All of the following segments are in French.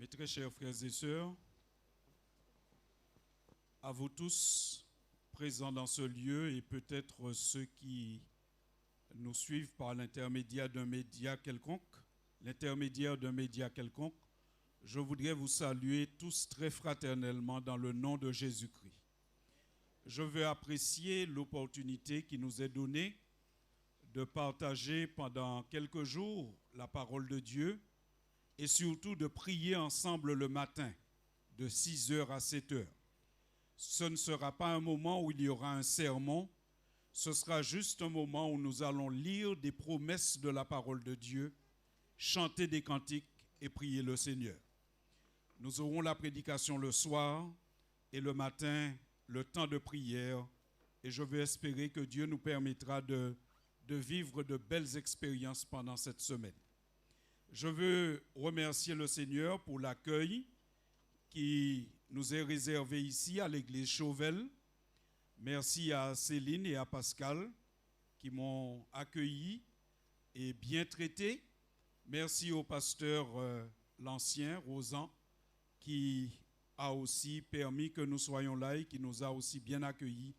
Mes très chers frères et sœurs, à vous tous présents dans ce lieu et peut-être ceux qui nous suivent par l'intermédiaire d'un média quelconque, je voudrais vous saluer tous très fraternellement dans le nom de Jésus-Christ. Je veux apprécier l'opportunité qui nous est donnée de partager pendant quelques jours la parole de Dieu et surtout de prier ensemble le matin de 6h à 7h. Ce ne sera pas un moment où il y aura un sermon, ce sera juste un moment où nous allons lire des promesses de la parole de Dieu, chanter des cantiques et prier le Seigneur. Nous aurons la prédication le soir et le matin, le temps de prière, et je veux espérer que Dieu nous permettra de vivre de belles expériences pendant cette semaine. Je veux remercier le Seigneur pour l'accueil qui nous est réservé ici à l'église Chauvel. Merci à Céline et à Pascal qui m'ont accueilli et bien traité. Merci au pasteur l'ancien, Rosan, qui a aussi permis que nous soyons là et qui nous a aussi bien accueillis.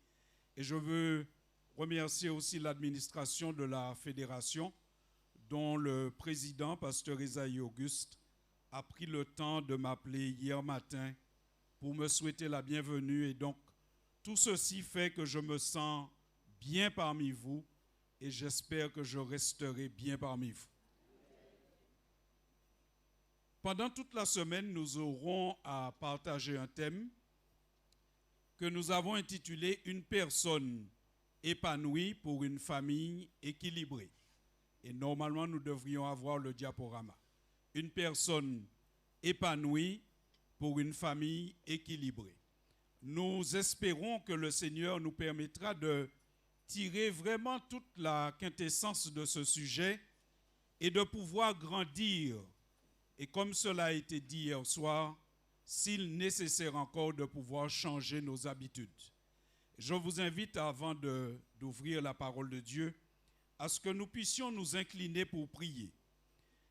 Et je veux remercier aussi l'administration de la fédération, dont le président, pasteur Isaïe Auguste, a pris le temps de m'appeler hier matin pour me souhaiter la bienvenue. Et donc, tout ceci fait que je me sens bien parmi vous et j'espère que je resterai bien parmi vous. Pendant toute la semaine, nous aurons à partager un thème que nous avons intitulé « Une personne épanouie pour une famille équilibrée ». Et normalement, nous devrions avoir le diaporama. Une personne épanouie pour une famille équilibrée. Nous espérons que le Seigneur nous permettra de tirer vraiment toute la quintessence de ce sujet et de pouvoir grandir. Et comme cela a été dit hier soir, s'il nécessaire encore de pouvoir changer nos habitudes. Je vous invite, avant d'ouvrir la parole de Dieu, à ce que nous puissions nous incliner pour prier.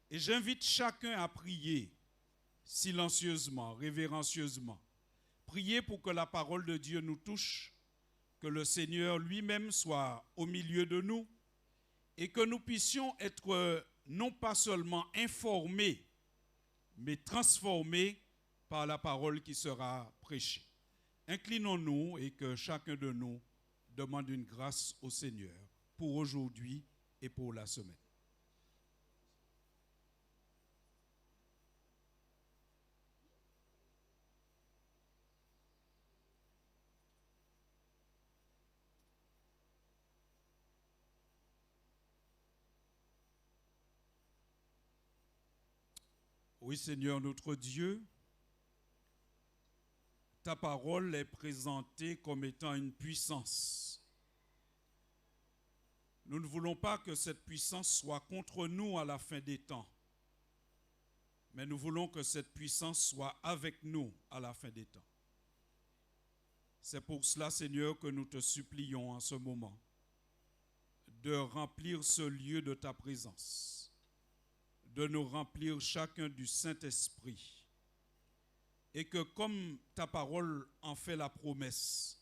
Et j'invite chacun à prier silencieusement, révérencieusement. Prier pour que la parole de Dieu nous touche, que le Seigneur lui-même soit au milieu de nous et que nous puissions être non pas seulement informés, mais transformés par la parole qui sera prêchée. Inclinons-nous et que chacun de nous demande une grâce au Seigneur pour aujourd'hui et pour la semaine. Oui, Seigneur notre Dieu, ta parole est présentée comme étant une puissance. Nous ne voulons pas que cette puissance soit contre nous à la fin des temps, mais nous voulons que cette puissance soit avec nous à la fin des temps. C'est pour cela, Seigneur, que nous te supplions en ce moment de remplir ce lieu de ta présence, de nous remplir chacun du Saint-Esprit, et que comme ta parole en fait la promesse,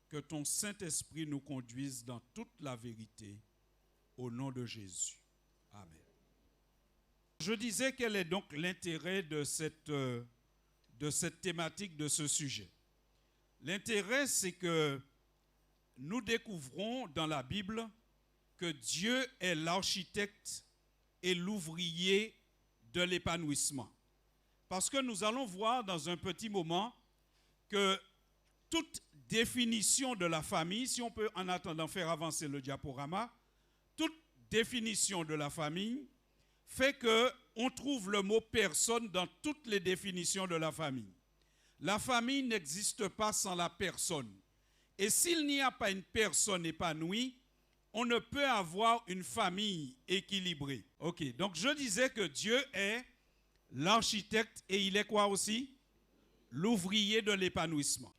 que ton Saint-Esprit nous conduise dans toute la vérité, au nom de Jésus. Amen. Je disais quel est donc l'intérêt de cette thématique, de ce sujet. L'intérêt, c'est que nous découvrons dans la Bible que Dieu est l'architecte et l'ouvrier de l'épanouissement. Parce que nous allons voir dans un petit moment que toute définition de la famille, si on peut en attendant faire avancer le diaporama, toute définition de la famille fait qu'on trouve le mot personne dans toutes les définitions de la famille. La famille n'existe pas sans la personne. Et s'il n'y a pas une personne épanouie, on ne peut avoir une famille équilibrée. Ok, donc je disais que Dieu est l'architecte et il est quoi aussi? L'ouvrier de l'épanouissement.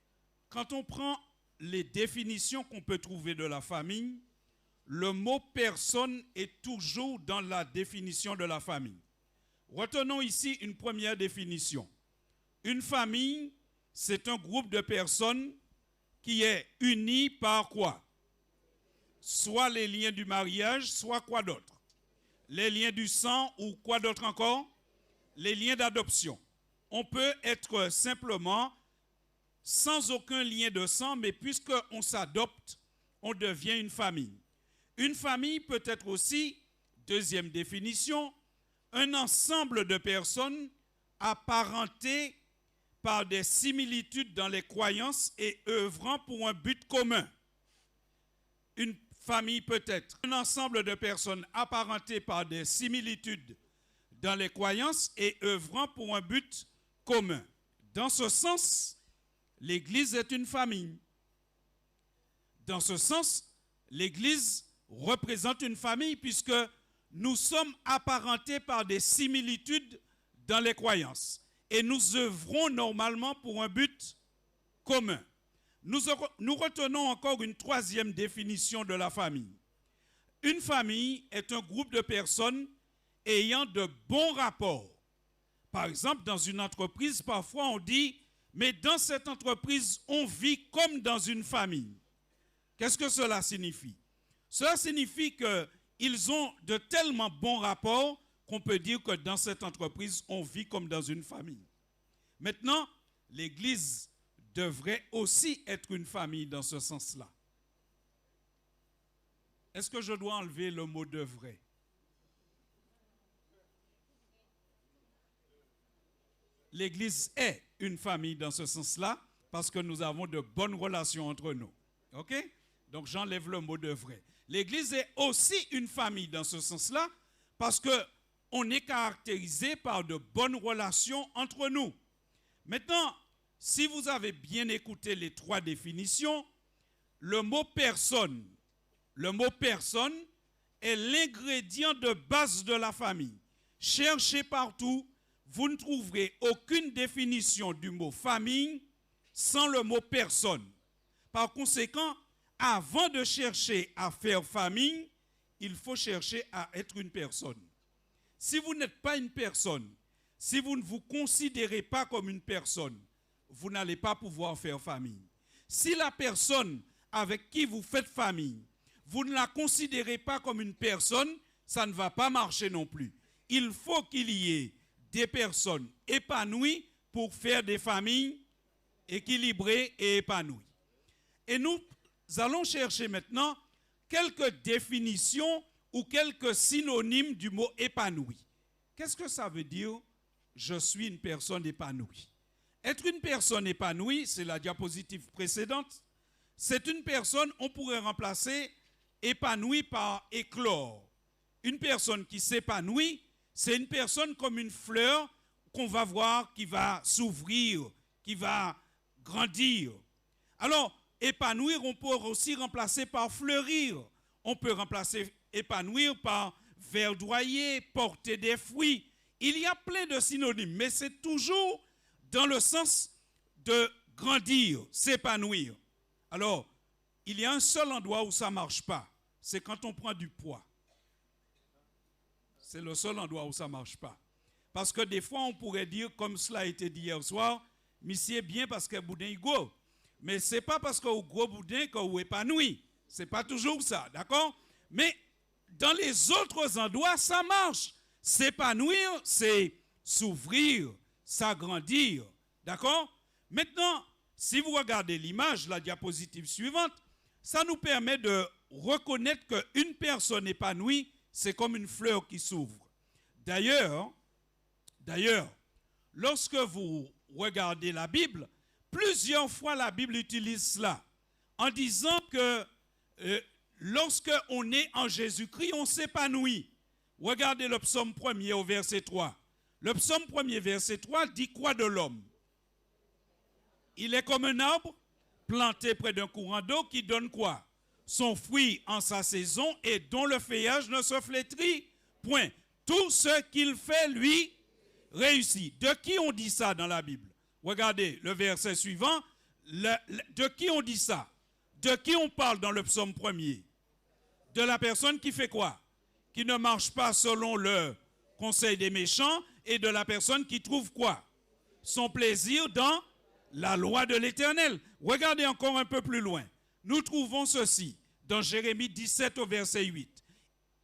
Quand on prend les définitions qu'on peut trouver de la famille, le mot personne est toujours dans la définition de la famille. Retenons ici une première définition. Une famille, c'est un groupe de personnes qui est uni par quoi? Soit les liens du mariage, soit quoi d'autre? Les liens du sang ou quoi d'autre encore? Les liens d'adoption. On peut être simplement sans aucun lien de sang, mais puisqu'on s'adopte, on devient une famille. Une famille peut être aussi, deuxième définition, un ensemble de personnes apparentées par des similitudes dans les croyances et œuvrant pour un but commun. Une famille peut être un ensemble de personnes apparentées par des similitudes dans les croyances et œuvrant pour un but commun. Dans ce sens, l'Église est une famille. Dans ce sens, l'Église représente une famille puisque nous sommes apparentés par des similitudes dans les croyances et nous œuvrons normalement pour un but commun. Nous retenons encore une troisième définition de la famille. Une famille est un groupe de personnes ayant de bons rapports. Par exemple, dans une entreprise, parfois on dit, mais dans cette entreprise, on vit comme dans une famille. Qu'est-ce que cela signifie? Cela signifie qu'ils ont de tellement bons rapports qu'on peut dire que dans cette entreprise, on vit comme dans une famille. Maintenant, l'Église devrait aussi être une famille dans ce sens-là. Est-ce que je dois enlever le mot devrait? L'Église est une famille dans ce sens-là parce que nous avons de bonnes relations entre nous. OK? Donc j'enlève le mot devrait. L'Église est aussi une famille dans ce sens-là parce qu'on est caractérisé par de bonnes relations entre nous. Maintenant, si vous avez bien écouté les trois définitions, le mot personne est l'ingrédient de base de la famille. Cherchez partout, vous ne trouverez aucune définition du mot famille sans le mot personne. Par conséquent, avant de chercher à faire famille, il faut chercher à être une personne. Si vous n'êtes pas une personne, si vous ne vous considérez pas comme une personne, vous n'allez pas pouvoir faire famille. Si la personne avec qui vous faites famille, vous ne la considérez pas comme une personne, ça ne va pas marcher non plus. Il faut qu'il y ait des personnes épanouies pour faire des familles équilibrées et épanouies. Et nous allons chercher maintenant quelques définitions ou quelques synonymes du mot épanoui. Qu'est-ce que ça veut dire? Je suis une personne épanouie. Être une personne épanouie, c'est la diapositive précédente, c'est une personne, on pourrait remplacer épanouie par éclore. Une personne qui s'épanouit, c'est une personne comme une fleur qu'on va voir qui va s'ouvrir, qui va grandir. Alors, épanouir, on peut aussi remplacer par fleurir. On peut remplacer épanouir par verdoyer, porter des fruits. Il y a plein de synonymes, mais c'est toujours dans le sens de grandir, s'épanouir. Alors, il y a un seul endroit où ça ne marche pas, c'est quand on prend du poids. C'est le seul endroit où ça ne marche pas. Parce que des fois, on pourrait dire, comme cela a été dit hier soir, monsieur bien parce que boudin est gros. Mais ce n'est pas parce que vous gros boudin que vous épanoui. Ce n'est pas toujours ça, d'accord? Mais dans les autres endroits, ça marche. S'épanouir, c'est s'ouvrir, s'agrandir, d'accord? Maintenant, si vous regardez l'image, la diapositive suivante, ça nous permet de reconnaître qu'une personne épanouie, c'est comme une fleur qui s'ouvre. D'ailleurs, lorsque vous regardez la Bible, plusieurs fois la Bible utilise cela en disant que lorsque on est en Jésus-Christ, on s'épanouit. Regardez le psaume 1er au verset 3. Le psaume 1er verset 3 dit quoi de l'homme? Il est comme un arbre planté près d'un courant d'eau qui donne quoi? Son fruit en sa saison et dont le feuillage ne se flétrit point. Tout ce qu'il fait, lui, réussit. De qui on dit ça dans la Bible? Regardez le verset suivant. De qui on dit ça? De qui on parle dans le psaume 1er? De la personne qui fait quoi? Qui ne marche pas selon le conseil des méchants, et de la personne qui trouve quoi? Son plaisir dans la loi de l'Éternel. Regardez encore un peu plus loin. Nous trouvons ceci dans Jérémie 17 au verset 8.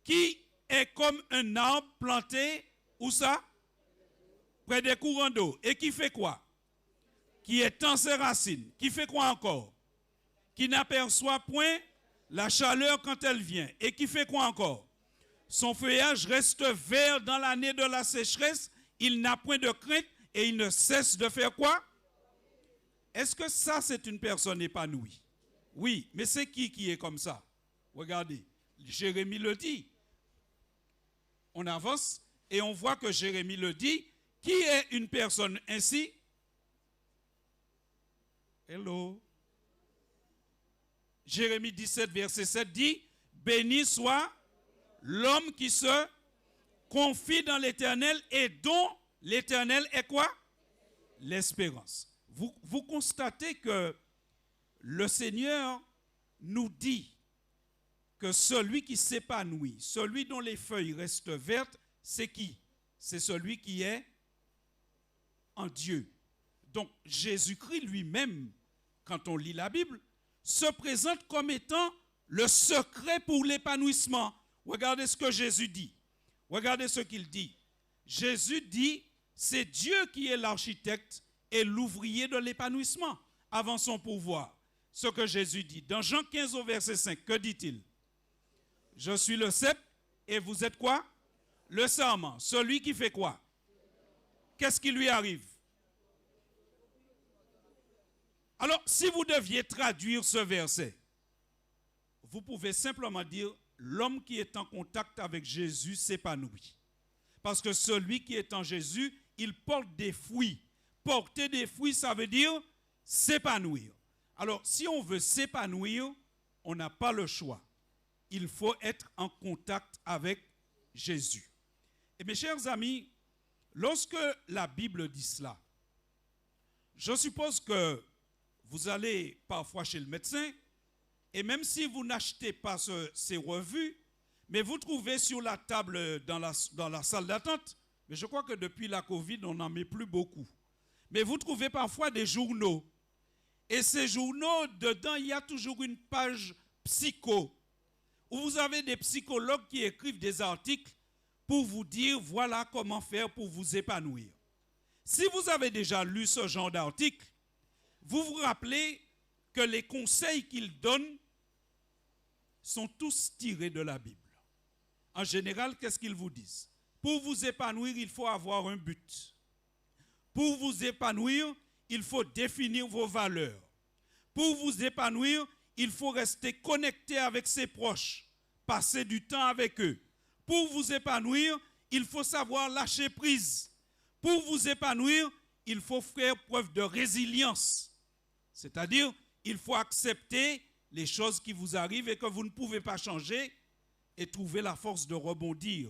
Qui est comme un arbre planté, où ça? Près des courants d'eau. Et qui fait quoi? Qui étend ses racines. Qui fait quoi encore? Qui n'aperçoit point la chaleur quand elle vient. Et qui fait quoi encore? Son feuillage reste vert dans l'année de la sécheresse. Il n'a point de crainte et il ne cesse de faire quoi? Est-ce que ça, c'est une personne épanouie? Oui, mais c'est qui est comme ça? Regardez, Jérémie le dit. On avance et on voit que Jérémie le dit. Qui est une personne ainsi? Hello. Jérémie 17, verset 7 dit, béni soit l'homme qui se confie dans l'Éternel et dont l'Éternel est quoi? L'espérance. Vous constatez que le Seigneur nous dit que celui qui s'épanouit, celui dont les feuilles restent vertes, c'est qui? C'est celui qui est en Dieu. Donc Jésus-Christ lui-même, quand on lit la Bible, se présente comme étant le secret pour l'épanouissement. Regardez ce que Jésus dit. Regardez ce qu'il dit. Jésus dit, c'est Dieu qui est l'architecte et l'ouvrier de l'épanouissement avant son pouvoir. Ce que Jésus dit. Dans Jean 15 au verset 5, que dit-il? Je suis le cep et vous êtes quoi? Le sarment. Celui qui fait quoi? Qu'est-ce qui lui arrive? Alors, si vous deviez traduire ce verset, vous pouvez simplement dire, l'homme qui est en contact avec Jésus s'épanouit. Parce que celui qui est en Jésus, il porte des fruits. Porter des fruits, ça veut dire s'épanouir. Alors, si on veut s'épanouir, on n'a pas le choix. Il faut être en contact avec Jésus. Et mes chers amis, lorsque la Bible dit cela, je suppose que vous allez parfois chez le médecin, et même si vous n'achetez pas ces revues, mais vous trouvez sur la table dans la salle d'attente, mais je crois que depuis la Covid, on n'en met plus beaucoup. Mais vous trouvez parfois des journaux. Et ces journaux, dedans, il y a toujours une page psycho, où vous avez des psychologues qui écrivent des articles pour vous dire, voilà comment faire pour vous épanouir. Si vous avez déjà lu ce genre d'article, vous vous rappelez que les conseils qu'ils donnent sont tous tirés de la Bible. En général, qu'est-ce qu'ils vous disent? Pour vous épanouir, il faut avoir un but. Pour vous épanouir, il faut définir vos valeurs. Pour vous épanouir, il faut rester connecté avec ses proches, passer du temps avec eux. Pour vous épanouir, il faut savoir lâcher prise. Pour vous épanouir, il faut faire preuve de résilience. C'est-à-dire, il faut accepter les choses qui vous arrivent et que vous ne pouvez pas changer et trouver la force de rebondir.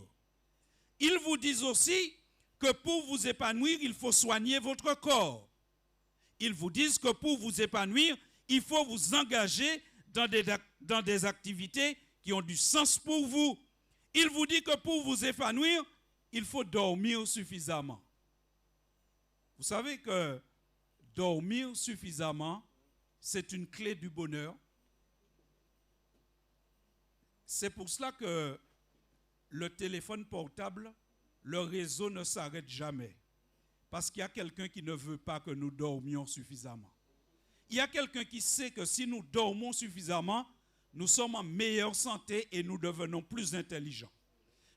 Ils vous disent aussi que pour vous épanouir, il faut soigner votre corps. Ils vous disent que pour vous épanouir, il faut vous engager dans des activités qui ont du sens pour vous. Ils vous disent que pour vous épanouir, il faut dormir suffisamment. Vous savez que dormir suffisamment, c'est une clé du bonheur. C'est pour cela que le téléphone portable, le réseau ne s'arrête jamais. Parce qu'il y a quelqu'un qui ne veut pas que nous dormions suffisamment. Il y a quelqu'un qui sait que si nous dormons suffisamment, nous sommes en meilleure santé et nous devenons plus intelligents.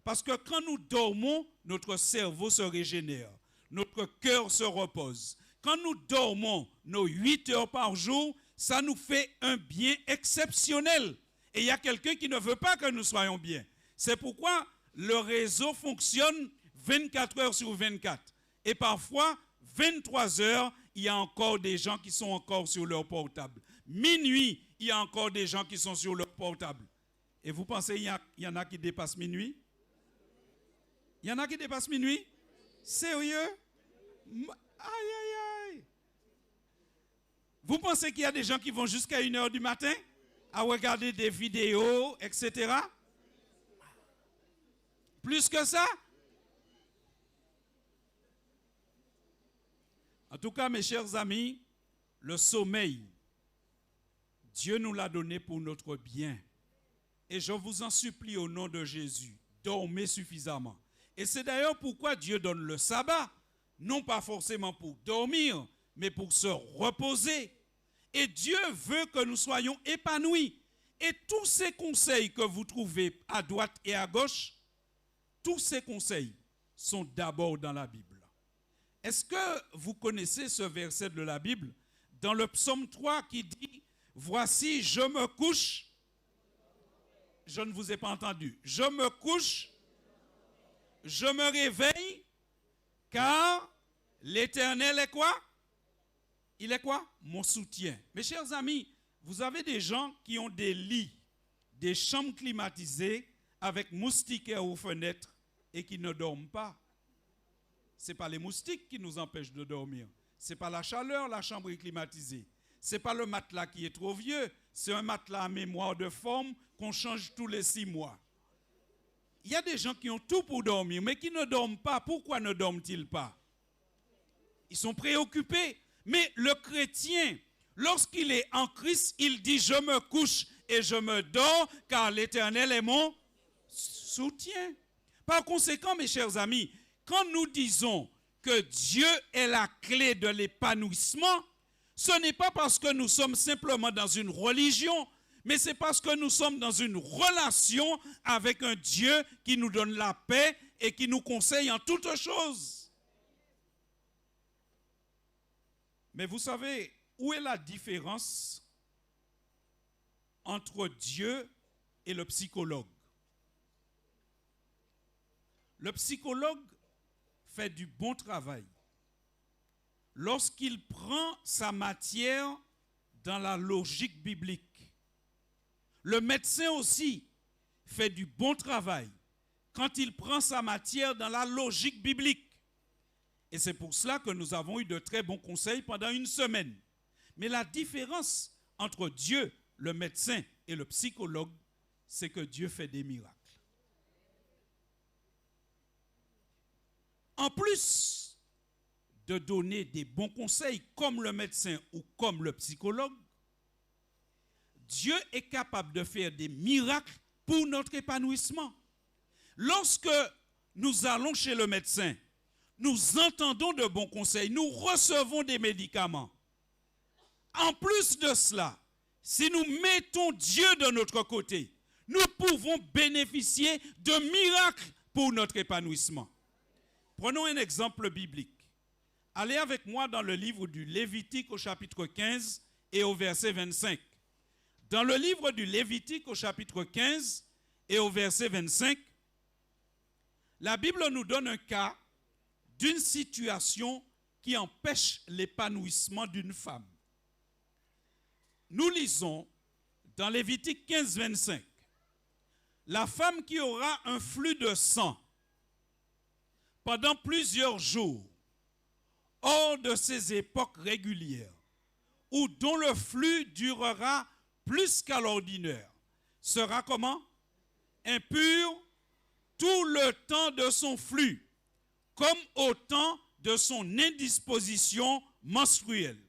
Parce que quand nous dormons, notre cerveau se régénère, notre cœur se repose. Quand nous dormons nos 8 heures par jour, ça nous fait un bien exceptionnel. Et il y a quelqu'un qui ne veut pas que nous soyons bien. C'est pourquoi le réseau fonctionne 24 heures sur 24. Et parfois, 23 heures, il y a encore des gens qui sont encore sur leur portable. Minuit, il y a encore des gens qui sont sur leur portable. Et vous pensez qu'il y en a qui dépassent minuit? Il y en a qui dépassent minuit? Sérieux? Aïe, aïe, aïe. Vous pensez qu'il y a des gens qui vont jusqu'à 1 heure du matin à regarder des vidéos, etc.? Plus que ça? En tout cas, mes chers amis, le sommeil, Dieu nous l'a donné pour notre bien. Et je vous en supplie au nom de Jésus, dormez suffisamment. Et c'est d'ailleurs pourquoi Dieu donne le sabbat, non pas forcément pour dormir, mais pour se reposer. Et Dieu veut que nous soyons épanouis. Et tous ces conseils que vous trouvez à droite et à gauche, tous ces conseils sont d'abord dans la Bible. Est-ce que vous connaissez ce verset de la Bible dans le psaume 3 qui dit « Voici, je me couche ». Je ne vous ai pas entendu. Je me couche, je me réveille, car l'Éternel est quoi? Il est quoi? Mon soutien. Mes chers amis, vous avez des gens qui ont des lits, des chambres climatisées avec moustiquaires aux fenêtres et qui ne dorment pas. Ce n'est pas les moustiques qui nous empêchent de dormir. Ce n'est pas la chaleur, la chambre est climatisée. Ce n'est pas le matelas qui est trop vieux. C'est un matelas à mémoire de forme qu'on change tous les 6 mois. Il y a des gens qui ont tout pour dormir, mais qui ne dorment pas. Pourquoi ne dorment-ils pas? Ils sont préoccupés. Mais le chrétien, lorsqu'il est en Christ, il dit « Je me couche et je me dors, car l'Éternel est mon soutien. » Par conséquent, mes chers amis, quand nous disons que Dieu est la clé de l'épanouissement, ce n'est pas parce que nous sommes simplement dans une religion, mais c'est parce que nous sommes dans une relation avec un Dieu qui nous donne la paix et qui nous conseille en toutes choses. Mais vous savez, où est la différence entre Dieu et le psychologue? Le psychologue fait du bon travail lorsqu'il prend sa matière dans la logique biblique. Le médecin aussi fait du bon travail quand il prend sa matière dans la logique biblique. Et c'est pour cela que nous avons eu de très bons conseils pendant une semaine. Mais la différence entre Dieu, le médecin et le psychologue, c'est que Dieu fait des miracles. En plus de donner des bons conseils comme le médecin ou comme le psychologue, Dieu est capable de faire des miracles pour notre épanouissement. Lorsque nous allons chez le médecin, nous entendons de bons conseils, nous recevons des médicaments. En plus de cela, si nous mettons Dieu de notre côté, nous pouvons bénéficier de miracles pour notre épanouissement. Prenons un exemple biblique. Allez avec moi dans le livre du Lévitique au chapitre 15 et au verset 25. Dans le livre du Lévitique au chapitre 15 et au verset 25, la Bible nous donne un cas d'une situation qui empêche l'épanouissement d'une femme. Nous lisons dans Lévitique 15, 25, la femme qui aura un flux de sang pendant plusieurs jours, hors de ses époques régulières, ou dont le flux durera plus qu'à l'ordinaire, sera comment? Impure tout le temps de son flux, comme au temps de son indisposition menstruelle.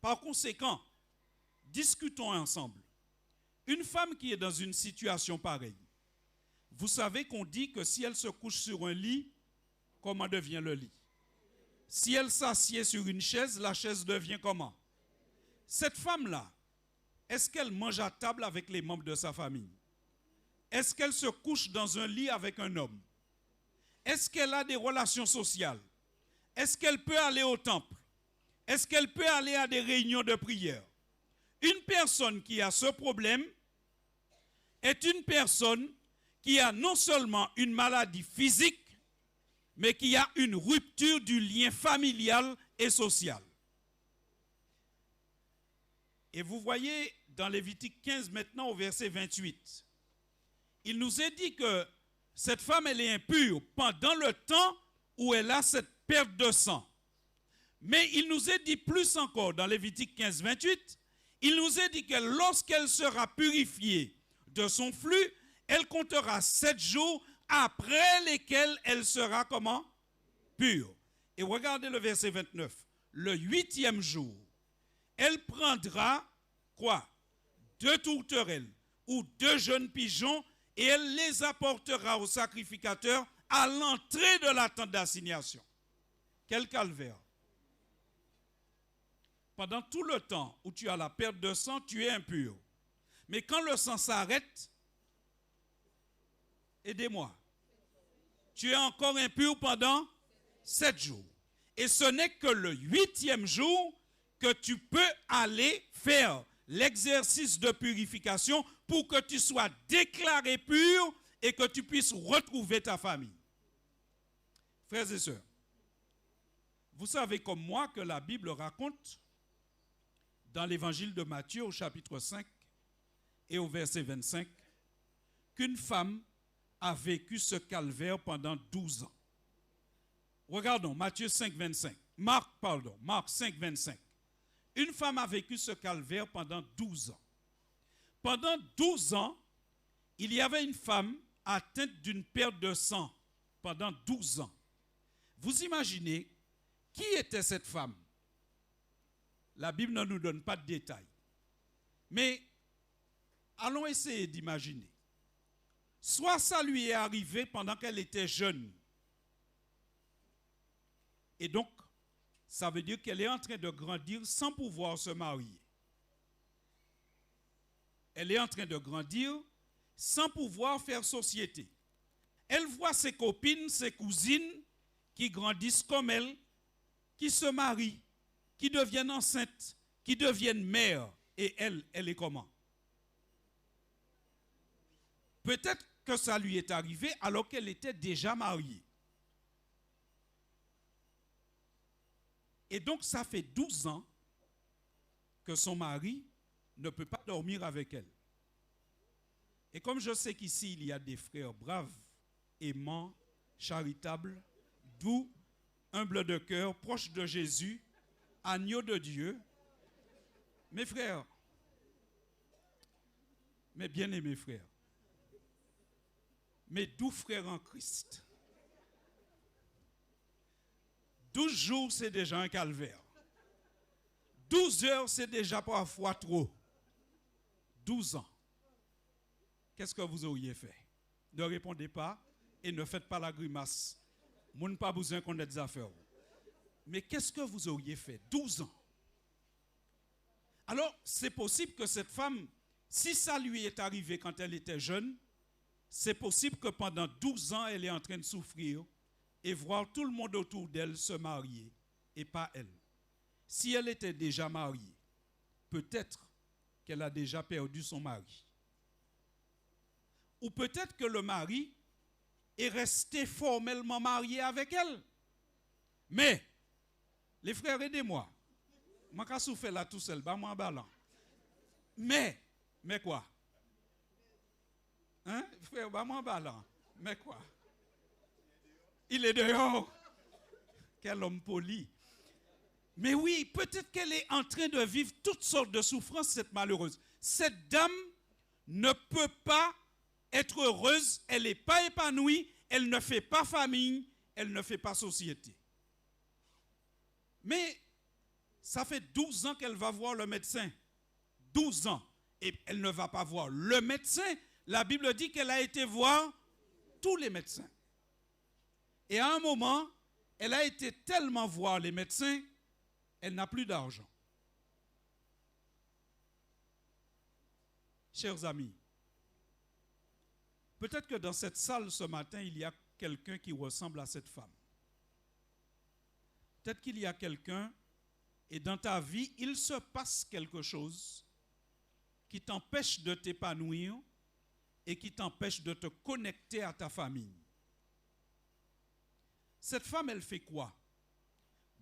Par conséquent, discutons ensemble. Une femme qui est dans une situation pareille, vous savez qu'on dit que si elle se couche sur un lit, comment devient le lit? Si elle s'assied sur une chaise, la chaise devient comment? Cette femme-là, est-ce qu'elle mange à table avec les membres de sa famille? Est-ce qu'elle se couche dans un lit avec un homme? Est-ce qu'elle a des relations sociales? Est-ce qu'elle peut aller au temple? Est-ce qu'elle peut aller à des réunions de prière? Une personne qui a ce problème est une personne qui a non seulement une maladie physique, mais qui a une rupture du lien familial et social. Et vous voyez dans Lévitique 15 maintenant au verset 28, il nous est dit que cette femme, elle est impure pendant le temps où elle a cette perte de sang. Mais il nous est dit plus encore dans Lévitique 15, 28, il nous est dit que lorsqu'elle sera purifiée de son flux, elle comptera 7 jours après lesquels elle sera comment? Pure. Et regardez le verset 29. le 8e jour, elle prendra quoi? 2 tourterelles ou 2 jeunes pigeons et elle les apportera au sacrificateur à l'entrée de la tente d'assignation. Quel calvaire! Pendant tout le temps où tu as la perte de sang, tu es impur. Mais quand le sang s'arrête, aidez-moi, tu es encore impur pendant 7 jours. Et ce n'est que le 8e jour que tu peux aller faire l'exercice de purification pour que tu sois déclaré pur et que tu puisses retrouver ta famille. Frères et sœurs, vous savez comme moi que la Bible raconte dans l'évangile de Matthieu au chapitre 5 et au verset 25 qu'une femme a vécu ce calvaire pendant 12 ans. Regardons Matthieu 5, 25. Marc 5, 25. Une femme a vécu ce calvaire pendant 12 ans. Pendant 12 ans, il y avait une femme atteinte d'une perte de sang pendant 12 ans. Vous imaginez qui était cette femme? La Bible ne nous donne pas de détails. Mais allons essayer d'imaginer. Soit ça lui est arrivé pendant qu'elle était jeune. Et donc, ça veut dire qu'elle est en train de grandir sans pouvoir se marier. Elle est en train de grandir sans pouvoir faire société. Elle voit ses copines, ses cousines qui grandissent comme elle, qui se marient, qui deviennent enceintes, qui deviennent mères. Et elle est comment? Peut-être que ça lui est arrivé alors qu'elle était déjà mariée. Et donc ça fait 12 ans que son mari ne peut pas dormir avec elle. Et comme je sais qu'ici il y a des frères braves, aimants, charitables, doux, humbles de cœur, proches de Jésus, agneaux de Dieu, mes frères, mes bien-aimés frères, mes doux frères en Christ, 12 jours, c'est déjà un calvaire. 12 heures, c'est déjà parfois trop. 12 ans. Qu'est-ce que vous auriez fait? Ne répondez pas et ne faites pas la grimace. Moi, n'ai pas besoin qu'on ait des affaires. Mais qu'est-ce que vous auriez fait? 12 ans. Alors, c'est possible que cette femme, si ça lui est arrivé quand elle était jeune, c'est possible que pendant 12 ans, elle est en train de souffrir et voir tout le monde autour d'elle se marier et pas elle. Si elle était déjà mariée, peut-être qu'elle a déjà perdu son mari. Ou peut-être que le mari est resté formellement marié avec elle. Mais, les frères, aidez-moi. Moi, quand je souffre là tout seul, bah, moi, en ballant. Mais quoi? Hein? Frère, bah, moi, en ballant. Mais quoi? Il est dehors. Quel homme poli. Mais oui, peut-être qu'elle est en train de vivre toutes sortes de souffrances, cette malheureuse. Cette dame ne peut pas être heureuse, elle n'est pas épanouie, elle ne fait pas famille, elle ne fait pas société. Mais ça fait 12 ans qu'elle va voir le médecin. 12 ans. Et elle ne va pas voir le médecin. La Bible dit qu'elle a été voir tous les médecins. Et à un moment, elle a été tellement voir les médecins, elle n'a plus d'argent. Chers amis, peut-être que dans cette salle ce matin, il y a quelqu'un qui ressemble à cette femme. Peut-être qu'il y a quelqu'un, et dans ta vie, il se passe quelque chose qui t'empêche de t'épanouir et qui t'empêche de te connecter à ta famille. Cette femme, elle fait quoi?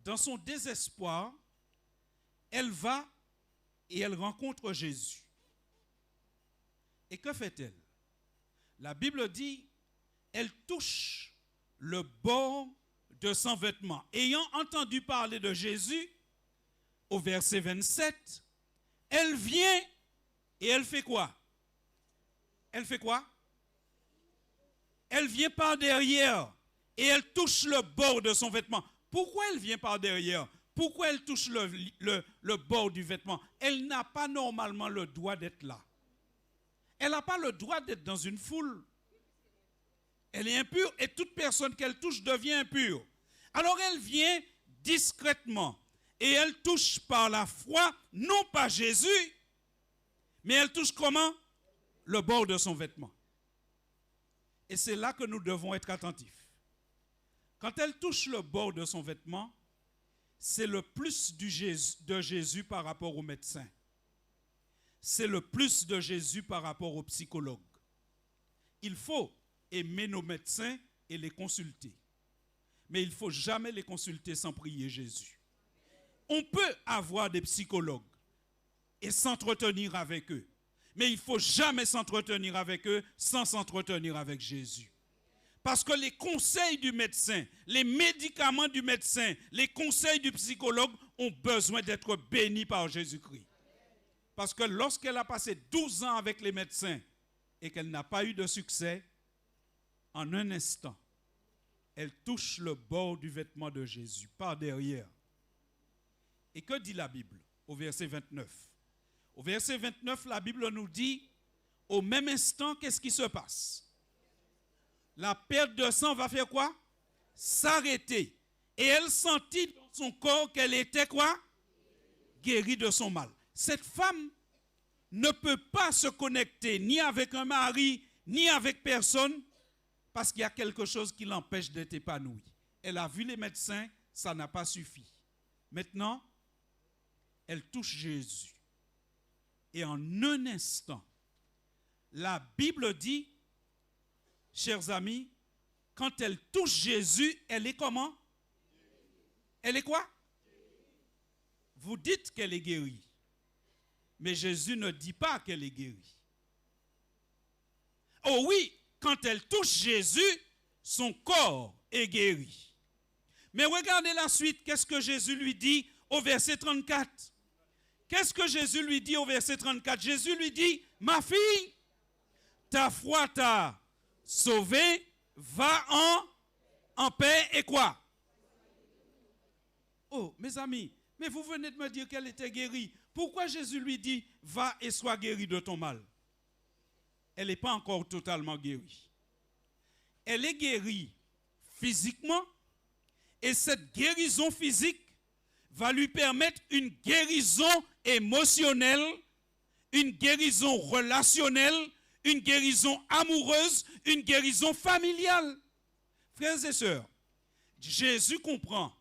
Dans son désespoir, elle va et elle rencontre Jésus. Et que fait-elle? La Bible dit, elle touche le bord de son vêtement. Ayant entendu parler de Jésus, au verset 27, elle vient et elle fait quoi? Elle fait quoi? Elle vient par derrière et elle touche le bord de son vêtement. Pourquoi elle vient par derrière? Pourquoi elle touche le bord du vêtement? Elle n'a pas normalement le droit d'être là. Elle n'a pas le droit d'être dans une foule. Elle est impure et toute personne qu'elle touche devient impure. Alors elle vient discrètement et elle touche par la foi, non pas Jésus, mais elle touche comment? Le bord de son vêtement. Et c'est là que nous devons être attentifs. Quand elle touche le bord de son vêtement, c'est le plus de Jésus par rapport au médecin. C'est le plus de Jésus par rapport au psychologue. Il faut aimer nos médecins et les consulter. Mais il ne faut jamais les consulter sans prier Jésus. On peut avoir des psychologues et s'entretenir avec eux. Mais il ne faut jamais s'entretenir avec eux sans s'entretenir avec Jésus. Parce que les conseils du médecin, les médicaments du médecin, les conseils du psychologue ont besoin d'être bénis par Jésus-Christ. Parce que lorsqu'elle a passé 12 ans avec les médecins et qu'elle n'a pas eu de succès, en un instant, elle touche le bord du vêtement de Jésus, par derrière. Et que dit la Bible au verset 29? Au verset 29, la Bible nous dit, au même instant, qu'est-ce qui se passe? La perte de sang va faire quoi? S'arrêter. Et elle sentit dans son corps qu'elle était quoi? Guérie de son mal. Cette femme ne peut pas se connecter ni avec un mari, ni avec personne, parce qu'il y a quelque chose qui l'empêche d'être épanouie. Elle a vu les médecins, ça n'a pas suffi. Maintenant, elle touche Jésus. Et en un instant, la Bible dit, chers amis, quand elle touche Jésus, elle est comment? Elle est quoi? Vous dites qu'elle est guérie. Mais Jésus ne dit pas qu'elle est guérie. Oh oui, quand elle touche Jésus, son corps est guéri. Mais regardez la suite, qu'est-ce que Jésus lui dit au verset 34? Qu'est-ce que Jésus lui dit au verset 34? Jésus lui dit, ma fille, ta foi t'a sauvée, va en paix et quoi? Oh, mes amis, mais vous venez de me dire qu'elle était guérie. Pourquoi Jésus lui dit, va et sois guérie de ton mal? Elle n'est pas encore totalement guérie. Elle est guérie physiquement et cette guérison physique va lui permettre une guérison émotionnelle, une guérison relationnelle, une guérison amoureuse, une guérison familiale. Frères et sœurs, Jésus comprend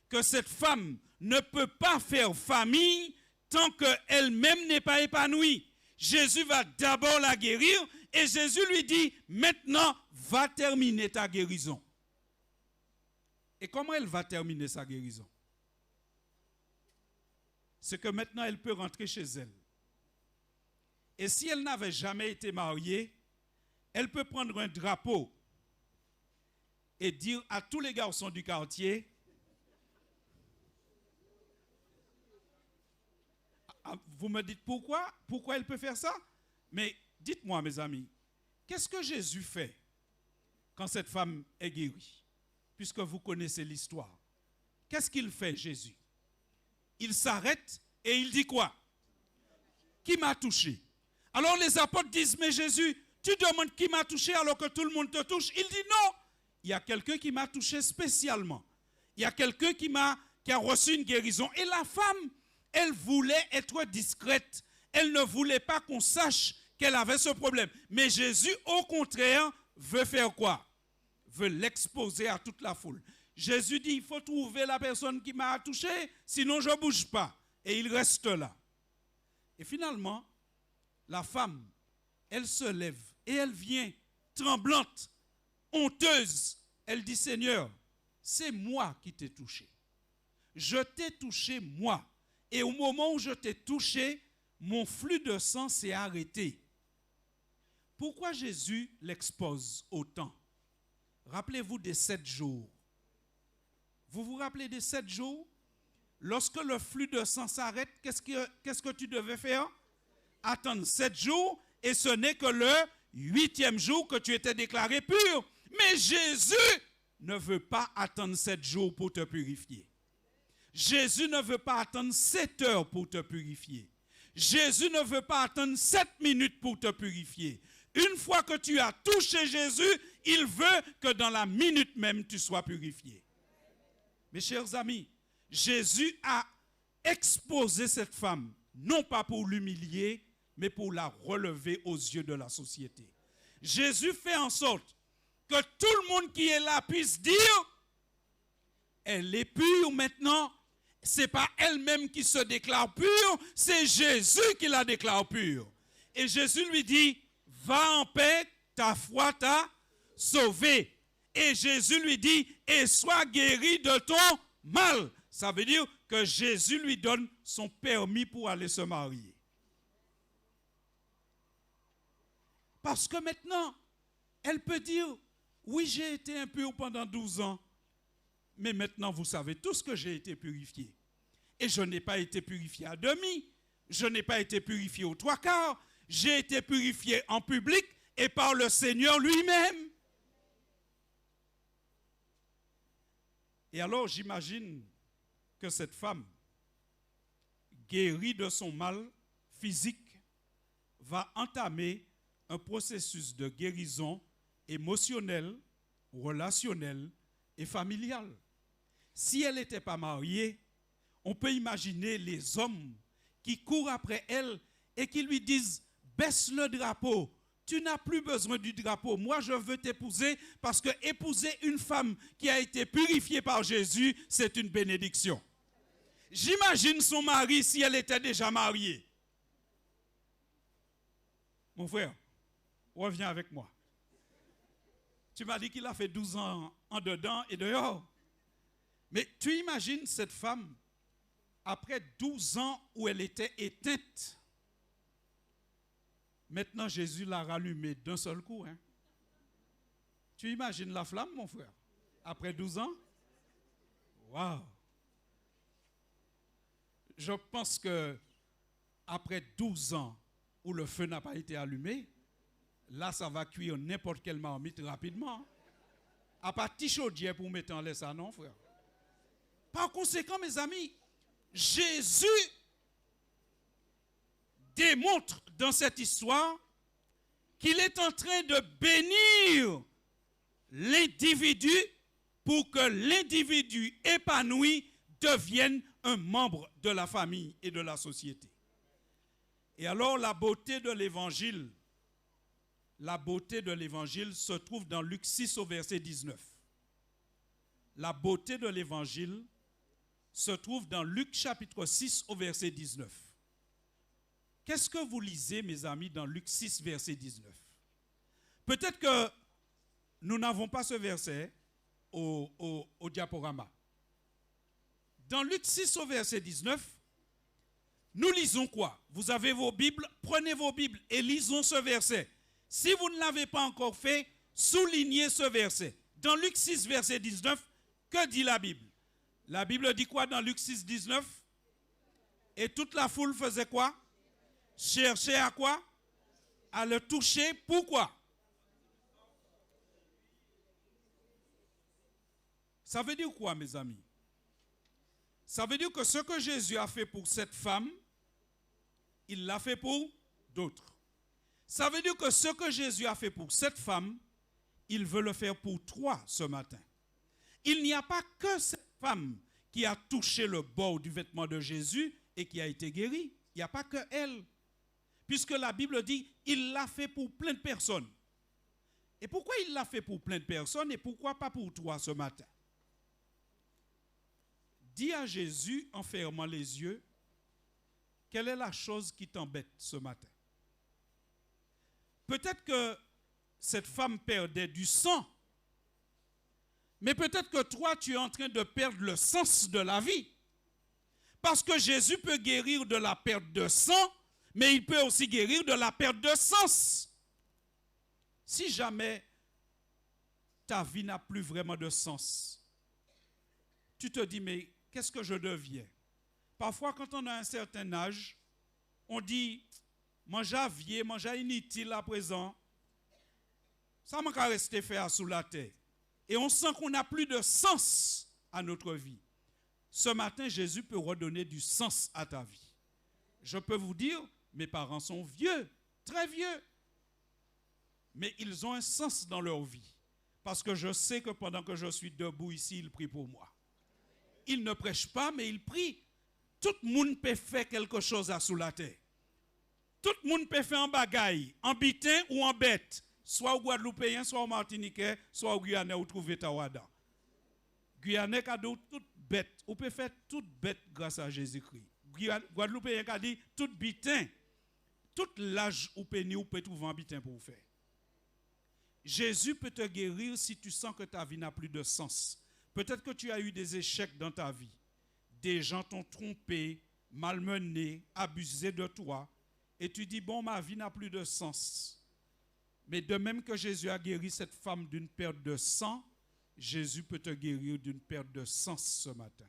que cette femme ne peut pas faire famille tant qu'elle-même n'est pas épanouie. Jésus va d'abord la guérir et Jésus lui dit, maintenant, va terminer ta guérison. Et comment elle va terminer sa guérison? C'est que maintenant, elle peut rentrer chez elle. Et si elle n'avait jamais été mariée, elle peut prendre un drapeau et dire à tous les garçons du quartier, vous me dites pourquoi? Pourquoi elle peut faire ça? Mais dites-moi, mes amis, qu'est-ce que Jésus fait quand cette femme est guérie? Puisque vous connaissez l'histoire. Qu'est-ce qu'il fait, Jésus? Il s'arrête et il dit quoi? Qui m'a touché? Alors les apôtres disent, mais Jésus, tu demandes qui m'a touché alors que tout le monde te touche? Il dit non, il y a quelqu'un qui m'a touché spécialement. Il y a quelqu'un qui a reçu une guérison. Et la femme, elle voulait être discrète. Elle ne voulait pas qu'on sache qu'elle avait ce problème. Mais Jésus, au contraire, veut faire quoi? Veut l'exposer à toute la foule. Jésus dit, il faut trouver la personne qui m'a touché, sinon je ne bouge pas. Et il reste là. Et finalement, la femme, elle se lève et elle vient tremblante, honteuse. Elle dit, Seigneur, c'est moi qui t'ai touché. Je t'ai touché moi. Et au moment où je t'ai touché, mon flux de sang s'est arrêté. Pourquoi Jésus l'expose autant? Rappelez-vous des 7 jours. Vous vous rappelez des 7 jours? Lorsque le flux de sang s'arrête, qu'est-ce que tu devais faire? Attendre 7 jours, et ce n'est que le 8e jour que tu étais déclaré pur. Mais Jésus ne veut pas attendre 7 jours pour te purifier. Jésus ne veut pas attendre 7 heures pour te purifier. Jésus ne veut pas attendre 7 minutes pour te purifier. Une fois que tu as touché Jésus, il veut que dans la minute même, tu sois purifié. Mes chers amis, Jésus a exposé cette femme, non pas pour l'humilier, mais pour la relever aux yeux de la société. Jésus fait en sorte que tout le monde qui est là puisse dire, elle est pure maintenant. Ce n'est pas elle-même qui se déclare pure, c'est Jésus qui la déclare pure. Et Jésus lui dit, va en paix, ta foi t'a sauvé. Et Jésus lui dit, et sois guéri de ton mal. Ça veut dire que Jésus lui donne son permis pour aller se marier. Parce que maintenant, elle peut dire, oui, j'ai été impure pendant 12 ans, mais maintenant vous savez tous que j'ai été purifié. Et je n'ai pas été purifié à demi, je n'ai pas été purifié aux 3/4, j'ai été purifié en public et par le Seigneur lui-même. Et alors j'imagine que cette femme, guérie de son mal physique, va entamer un processus de guérison émotionnelle, relationnelle et familiale. Si elle n'était pas mariée, on peut imaginer les hommes qui courent après elle et qui lui disent « Baisse le drapeau, tu n'as plus besoin du drapeau, moi je veux t'épouser parce que épouser une femme qui a été purifiée par Jésus, c'est une bénédiction. » J'imagine son mari si elle était déjà mariée. Mon frère, reviens avec moi. Tu m'as dit qu'il a fait 12 ans en dedans et dehors. Mais tu imagines cette femme, après 12 ans où elle était éteinte, maintenant Jésus l'a rallumée d'un seul coup. Hein? Tu imagines la flamme, mon frère, après 12 ans? Waouh! Je pense que après 12 ans où le feu n'a pas été allumé, là, ça va cuire n'importe quelle marmite rapidement. À pas petit chaudier pour mettre en l'air ça, non, frère. Par conséquent, mes amis, Jésus démontre dans cette histoire qu'il est en train de bénir l'individu pour que l'individu épanoui devienne un membre de la famille et de la société. Et alors, la beauté de l'évangile se trouve dans Luc 6 au verset 19. La beauté de l'évangile se trouve dans Luc chapitre 6 au verset 19. Qu'est-ce que vous lisez, mes amis, dans Luc 6, verset 19? Peut-être que nous n'avons pas ce verset au diaporama. Dans Luc 6 au verset 19, nous lisons quoi? Vous avez vos Bibles, prenez vos Bibles et lisons ce verset. Si vous ne l'avez pas encore fait, soulignez ce verset. Dans Luc 6, verset 19, que dit la Bible? La Bible dit quoi dans Luc 6, 19? Et toute la foule faisait quoi? Cherchait à quoi? À le toucher. Pourquoi? Ça veut dire quoi, mes amis? Ça veut dire que ce que Jésus a fait pour cette femme, il l'a fait pour d'autres. Ça veut dire que ce que Jésus a fait pour cette femme, il veut le faire pour toi ce matin. Il n'y a pas que cette femme qui a touché le bord du vêtement de Jésus et qui a été guérie. Il n'y a pas que elle. Puisque la Bible dit, il l'a fait pour plein de personnes. Et pourquoi il l'a fait pour plein de personnes et pourquoi pas pour toi ce matin? Dis à Jésus en fermant les yeux, quelle est la chose qui t'embête ce matin? Peut-être que cette femme perdait du sang, mais peut-être que toi, tu es en train de perdre le sens de la vie. Parce que Jésus peut guérir de la perte de sang, mais il peut aussi guérir de la perte de sens. Si jamais ta vie n'a plus vraiment de sens, tu te dis, mais qu'est-ce que je deviens? Parfois, quand on a un certain âge, on dit, manja vieux, manja inutile à présent, ça m'a qu'à rester fait sous la terre. Et on sent qu'on n'a plus de sens à notre vie. Ce matin, Jésus peut redonner du sens à ta vie. Je peux vous dire, mes parents sont vieux, très vieux. Mais ils ont un sens dans leur vie. Parce que je sais que pendant que je suis debout ici, ils prient pour moi. Ils ne prêchent pas, mais ils prient. Tout le monde peut faire quelque chose à sous la terre. Tout le monde peut faire un bagaille, en bitin ou en bête. Soit au Guadeloupéen, soit au Martiniquais, soit au Guyanais ou trouver Tawada. Guyanais a dit toute bête. On peut faire toute bête grâce à Jésus-Christ. Guadeloupéen a dit toute bitin. Toute l'âge ou peut trouver un bitin pour vous faire. Jésus peut te guérir si tu sens que ta vie n'a plus de sens. Peut-être que tu as eu des échecs dans ta vie. Des gens t'ont trompé, malmené, abusé de toi. Et tu dis, bon, ma vie n'a plus de sens. Mais de même que Jésus a guéri cette femme d'une perte de sang, Jésus peut te guérir d'une perte de sens ce matin.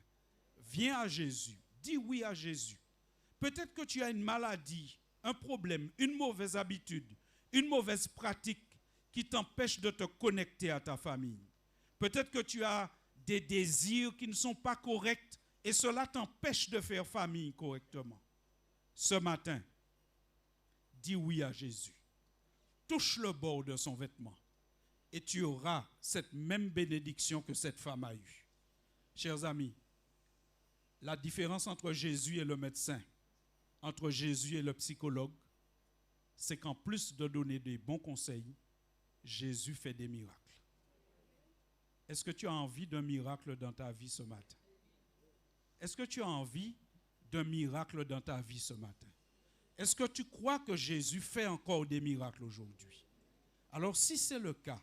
Viens à Jésus. Dis oui à Jésus. Peut-être que tu as une maladie, un problème, une mauvaise habitude, une mauvaise pratique qui t'empêche de te connecter à ta famille. Peut-être que tu as des désirs qui ne sont pas corrects et cela t'empêche de faire famille correctement. Ce matin, dis oui à Jésus. Touche le bord de son vêtement et tu auras cette même bénédiction que cette femme a eue. Chers amis, la différence entre Jésus et le médecin, entre Jésus et le psychologue, c'est qu'en plus de donner des bons conseils, Jésus fait des miracles. Est-ce que tu as envie d'un miracle dans ta vie ce matin? Est-ce que tu as envie d'un miracle dans ta vie ce matin? Est-ce que tu crois que Jésus fait encore des miracles aujourd'hui? Alors si c'est le cas,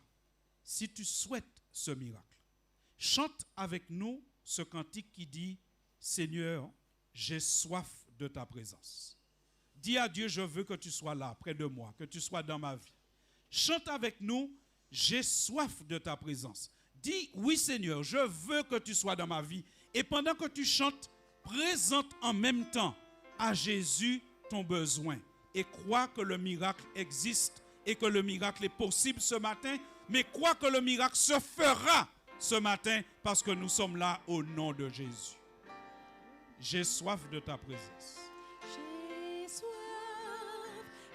si tu souhaites ce miracle, chante avec nous ce cantique qui dit « Seigneur, j'ai soif de ta présence ». Dis à Dieu, je veux que tu sois là, près de moi, que tu sois dans ma vie. Chante avec nous, j'ai soif de ta présence. Dis, oui Seigneur, je veux que tu sois dans ma vie. Et pendant que tu chantes, présente en même temps à Jésus ton besoin. Et crois que le miracle existe et que le miracle est possible ce matin. Mais crois que le miracle se fera ce matin parce que nous sommes là au nom de Jésus. J'ai soif de ta présence. J'ai soif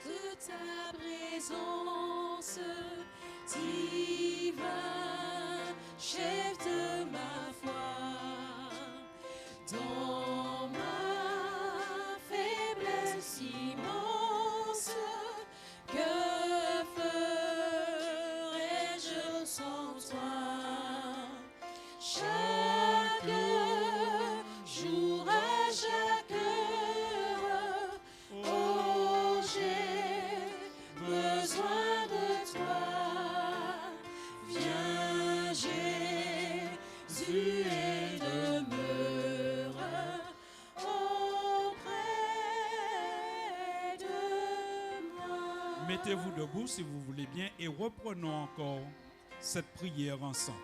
de ta présence, divin chef de ma foi. Dans ma faiblesse immense, que ferais-je sans toi? Chaque jour, à chaque heure, oh, j'ai besoin de toi. Viens, Jésus, et demeure auprès de moi. Mettez-vous debout si vous voulez bien et reprenons encore cette prière ensemble.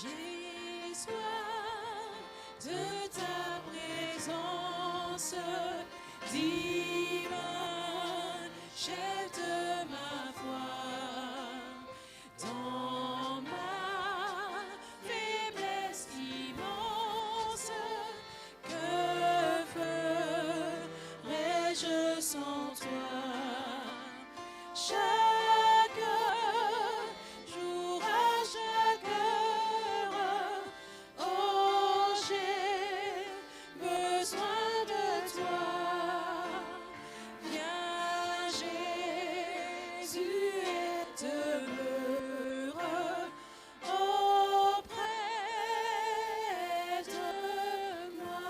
J'ai soif de ta présence, divin chef de ma foi. Dans ma faiblesse immense, que ferais-je sans toi? Chaque jour, à chaque heure, oh, j'ai besoin de toi. Viens, Jésus, et demeure auprès de moi.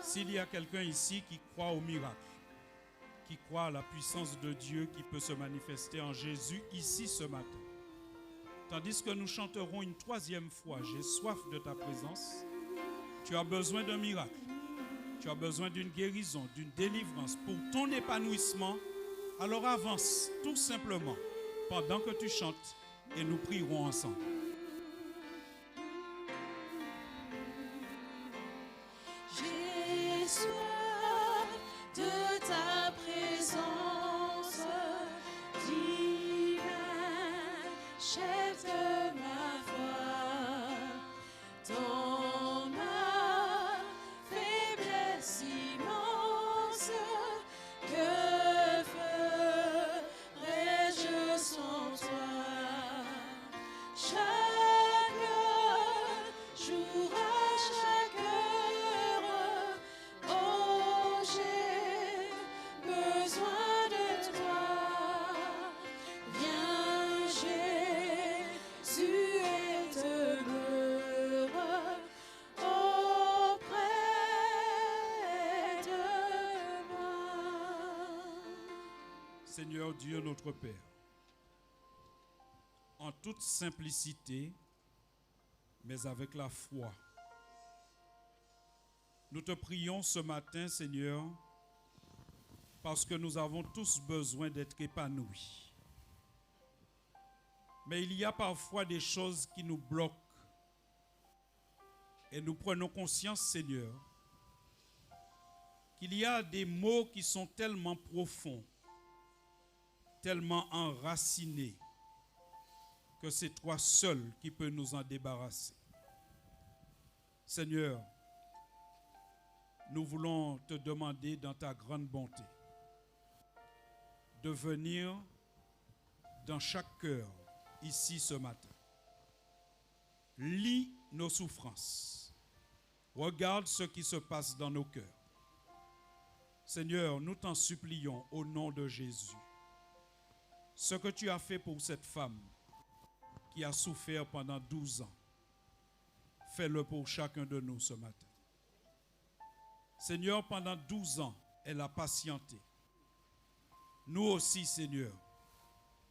S'il y a quelqu'un ici qui croit au miracle, qui croit à la puissance de Dieu qui peut se manifester en Jésus ici ce matin, tandis que nous chanterons une troisième fois, j'ai soif de ta présence, tu as besoin d'un miracle, tu as besoin d'une guérison, d'une délivrance pour ton épanouissement, alors avance tout simplement pendant que tu chantes et nous prierons ensemble. J'ai soif de ta présence, divin chef de ma foi. Seigneur Dieu notre Père, en toute simplicité, mais avec la foi, nous te prions ce matin, Seigneur, parce que nous avons tous besoin d'être épanouis. Mais il y a parfois des choses qui nous bloquent. Et nous prenons conscience, Seigneur, qu'il y a des mots qui sont tellement profonds, tellement enracinés, que c'est toi seul qui peux nous en débarrasser. Seigneur, nous voulons te demander dans ta grande bonté de venir dans chaque cœur ici ce matin. Lis nos souffrances. Regarde ce qui se passe dans nos cœurs. Seigneur, nous t'en supplions au nom de Jésus. Ce que tu as fait pour cette femme qui a souffert pendant 12 ans, fais-le pour chacun de nous ce matin. Seigneur, pendant 12 ans, elle a patienté. Nous aussi, Seigneur,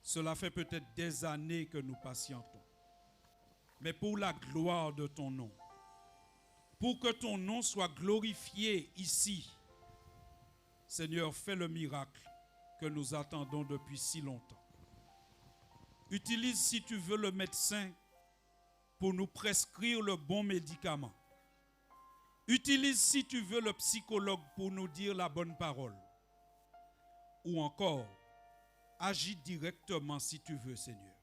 cela fait peut-être des années que nous patientons. Mais pour la gloire de ton nom, pour que ton nom soit glorifié ici, Seigneur, fais le miracle que nous attendons depuis si longtemps. Utilise, si tu veux, le médecin pour nous prescrire le bon médicament. Utilise, si tu veux, le psychologue pour nous dire la bonne parole. Ou encore, agis directement si tu veux, Seigneur.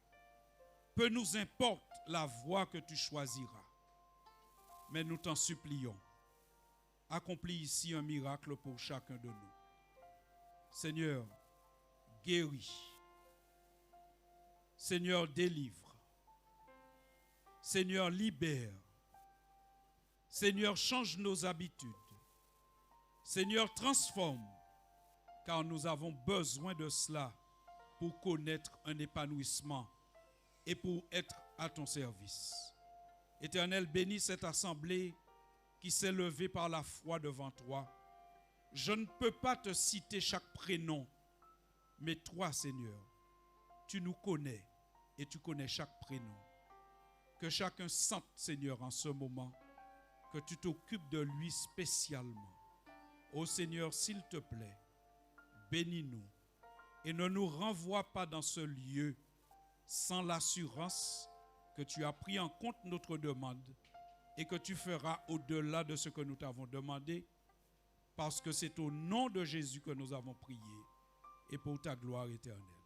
Peu nous importe la voie que tu choisiras. Mais nous t'en supplions. Accomplis ici un miracle pour chacun de nous. Seigneur, guéris. Seigneur, délivre. Seigneur, libère. Seigneur, change nos habitudes. Seigneur, transforme. Car nous avons besoin de cela pour connaître un épanouissement et pour être à ton service. Éternel, bénis cette assemblée qui s'est levée par la foi devant toi. Je ne peux pas te citer chaque prénom, mais toi, Seigneur, tu nous connais et tu connais chaque prénom. Que chacun sente, Seigneur, en ce moment, que tu t'occupes de lui spécialement. Ô Seigneur, s'il te plaît, bénis-nous et ne nous renvoie pas dans ce lieu sans l'assurance que tu as pris en compte notre demande et que tu feras au-delà de ce que nous t'avons demandé, parce que c'est au nom de Jésus que nous avons prié et pour ta gloire éternelle.